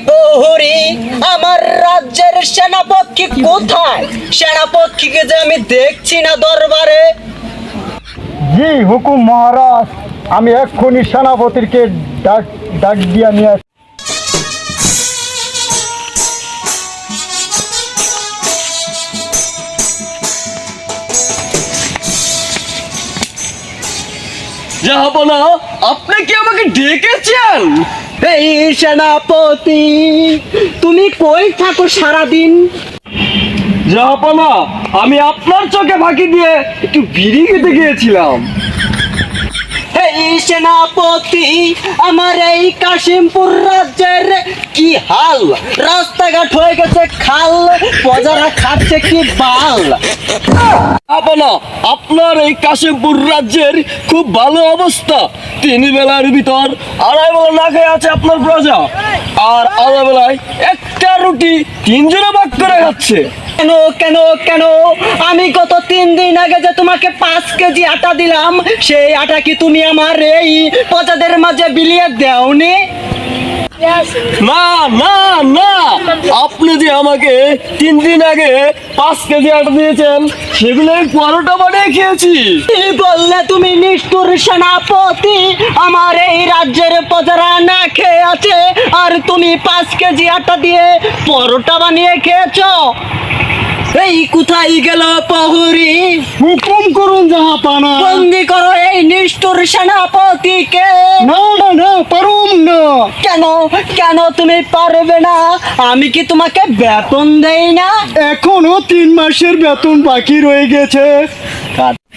প্রহরী, আমার রাজ্যের সেনাপতি কোথায়? সেনাপতিকে যে আমি দেখছি না দরবারে। জি হুকুম মহারাজ, আমি এক্ষুনি সেনাপতিকে ডাক ডাক দিয়া নিয়ে আসি। জাহাপনা, আপনি কি আমাকে ডেকেছেন? এই সেনাপতি, তুমি কই থাকো সারাদিন? জাহাপনা, আমি আপনার চোখে ফাঁকি দিয়ে একটু বিড়ি খেতে গিয়েছিলাম। এই সেনাপতি, আমার এই কাশিমপুর রাজ্যের কি হাল! রাস্তাঘাট হয়ে গেছে খাল, প্রজারা খাচ্ছে কি বাল। জাহাপনা, আপনার এই কাশিমপুর রাজ্যের খুব ভালো অবস্থা। 3 বেলার ভিতর 2.5 বেলা না খেয়ে আছে আপনার প্রজা, আর 2.5 বেলায় একটা রুটি 3 জনে ভাগ করে খাচ্ছে। কেন কেন কেন? আমি গত 3 দিন আগে যে তোমাকে 5 কেজি আটা দিলাম, সেই আটা কি তুমি আমার এই প্রজাদের মাঝে বিলিয়ে দেওনি? না না না, আপনি যে আমাকে 3 দিন আগে 5 কেজি আটা দিয়েছেন, সেগুলো আমি পরোটা বানিয়ে খেয়েছি। কি বললে তুমি নিষ্ঠুর সেনাপতি? আমার এই রাজ্যের প্রজারা না খেয়ে আছে, আর তুমি 5 কেজি আটা দিয়ে পরোটা বানিয়ে খেয়েছো? এই কোথায় গেল প্রহরী? হুকুম করুন জাহাপানা। বন্দি করো এই নিষ্ঠুর সেনাপতিকে। না না না, পারুম না। কেন কেন তুমি পারবে না? আমি কি তোমাকে বেতন দেই না? এখনো 3 মাসের বেতন বাকি রয়ে গেছে।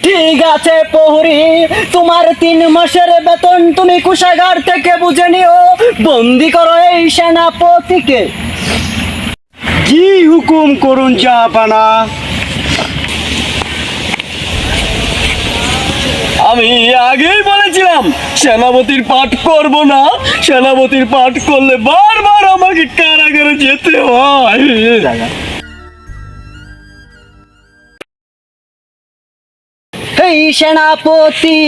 ঠিক আছে প্রহরী, তোমার 3 মাসের বেতন তুমি কোষাগার থেকে বুঝে নিও। বন্দি করো এই সেনাপতিকে। জি হুকুম করুন জাহাপানা। আমি আগেই বলেছিলাম সেনাপতির পাঠ করব না। সেনাপতির পাঠ করলে বারবার আমাকে কারাগারে যেতে হয়। এই সেনাপতি,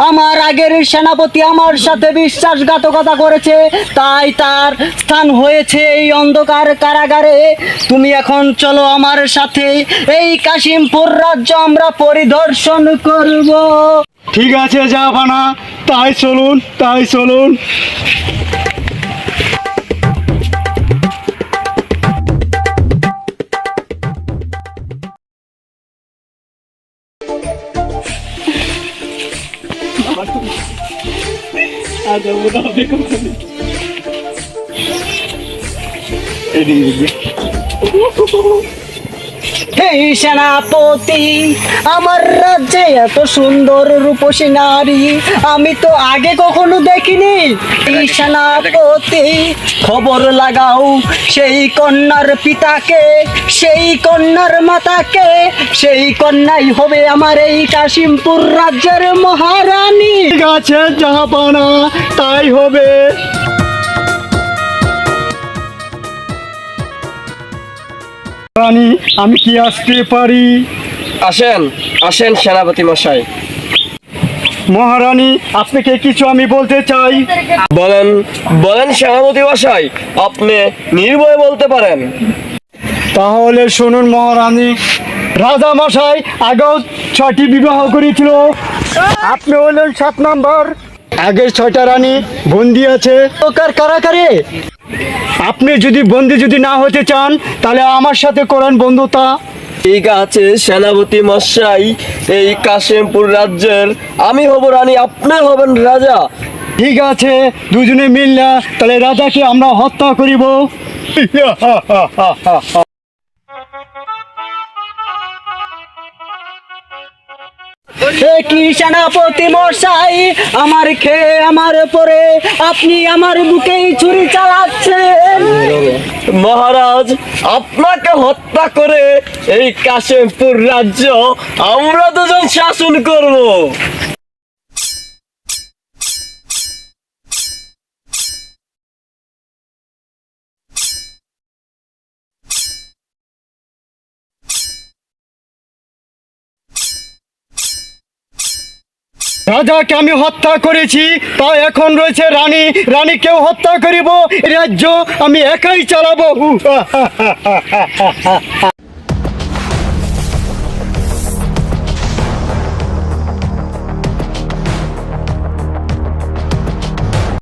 আমার আগের সেনাপতি আমার সাথে বিশ্বাসঘাতকতা করেছে, তাই তার স্থান হয়েছে এই অন্ধকার কারাগারে। তুমি এখন চলো আমার সাথে, এই কাশিমপুর রাজ্য আমরা পরিদর্শন করব। ঠিক আছে জাহাপানা, তাই চলুন তাই চলুন। এই সেনাপতি, আমার রাজ্যে এত সুন্দর রূপসী নারী আমি তো আগে কখনো দেখিনি। এই সেনাপতি, খবর লাগাও সেই কন্যার পিতাকে, সেই কন্যার মাতাকে। সেই কন্যাই হবে আমার এই কাশিমপুর রাজ্যের মহারানী। ঠিক আছে জাহাপানা, তাই হবে। রানী, আমি কি আসতে পারি? আসেন আসেন সেনাপতি মশাই। মহারানী, আপনাকে কিছু আমি বলতে চাই। বলেন বলেন সেনাপতি মশাই, আপনি নির্ভয়ে বলতে পারেন। তাহলে শুনুন মহারানী, রাজা মশাই আগেও 6টি বিবাহ করেছিল, আপনি হলেন 7 নাম্বার। আগের 6টা রানী বন্দি আছে ওকার কারাগারে। আপনি যদি বন্দি যদি না হতে চান, তাহলে আমার সাথে করেন বন্ধুতা। ঠিক আছে সেনাপতি মশাই, এই কাশিমপুর রাজ্যের আমি হব রানী, আপনি হবেন রাজা। ঠিক আছে, দুজনে মিললা তাহলে রাজাকে আমরা হত্যা করিব। কি সেনাপতি মশাই, আমার খেয়ে আমার পরে আপনি আমার বুকেই ছুরি চালাচ্ছেন? মহারাজ, আপনাকে হত্যা করে এই কাশিমপুর রাজ্য আমরা দুজন শাসন করব। রাজাকে আমি হত্যা করেছি, তা এখন রয়েছে রানী, রানীকেও হত্যা করিব, এই রাজ্য আমি একাই চালাবো।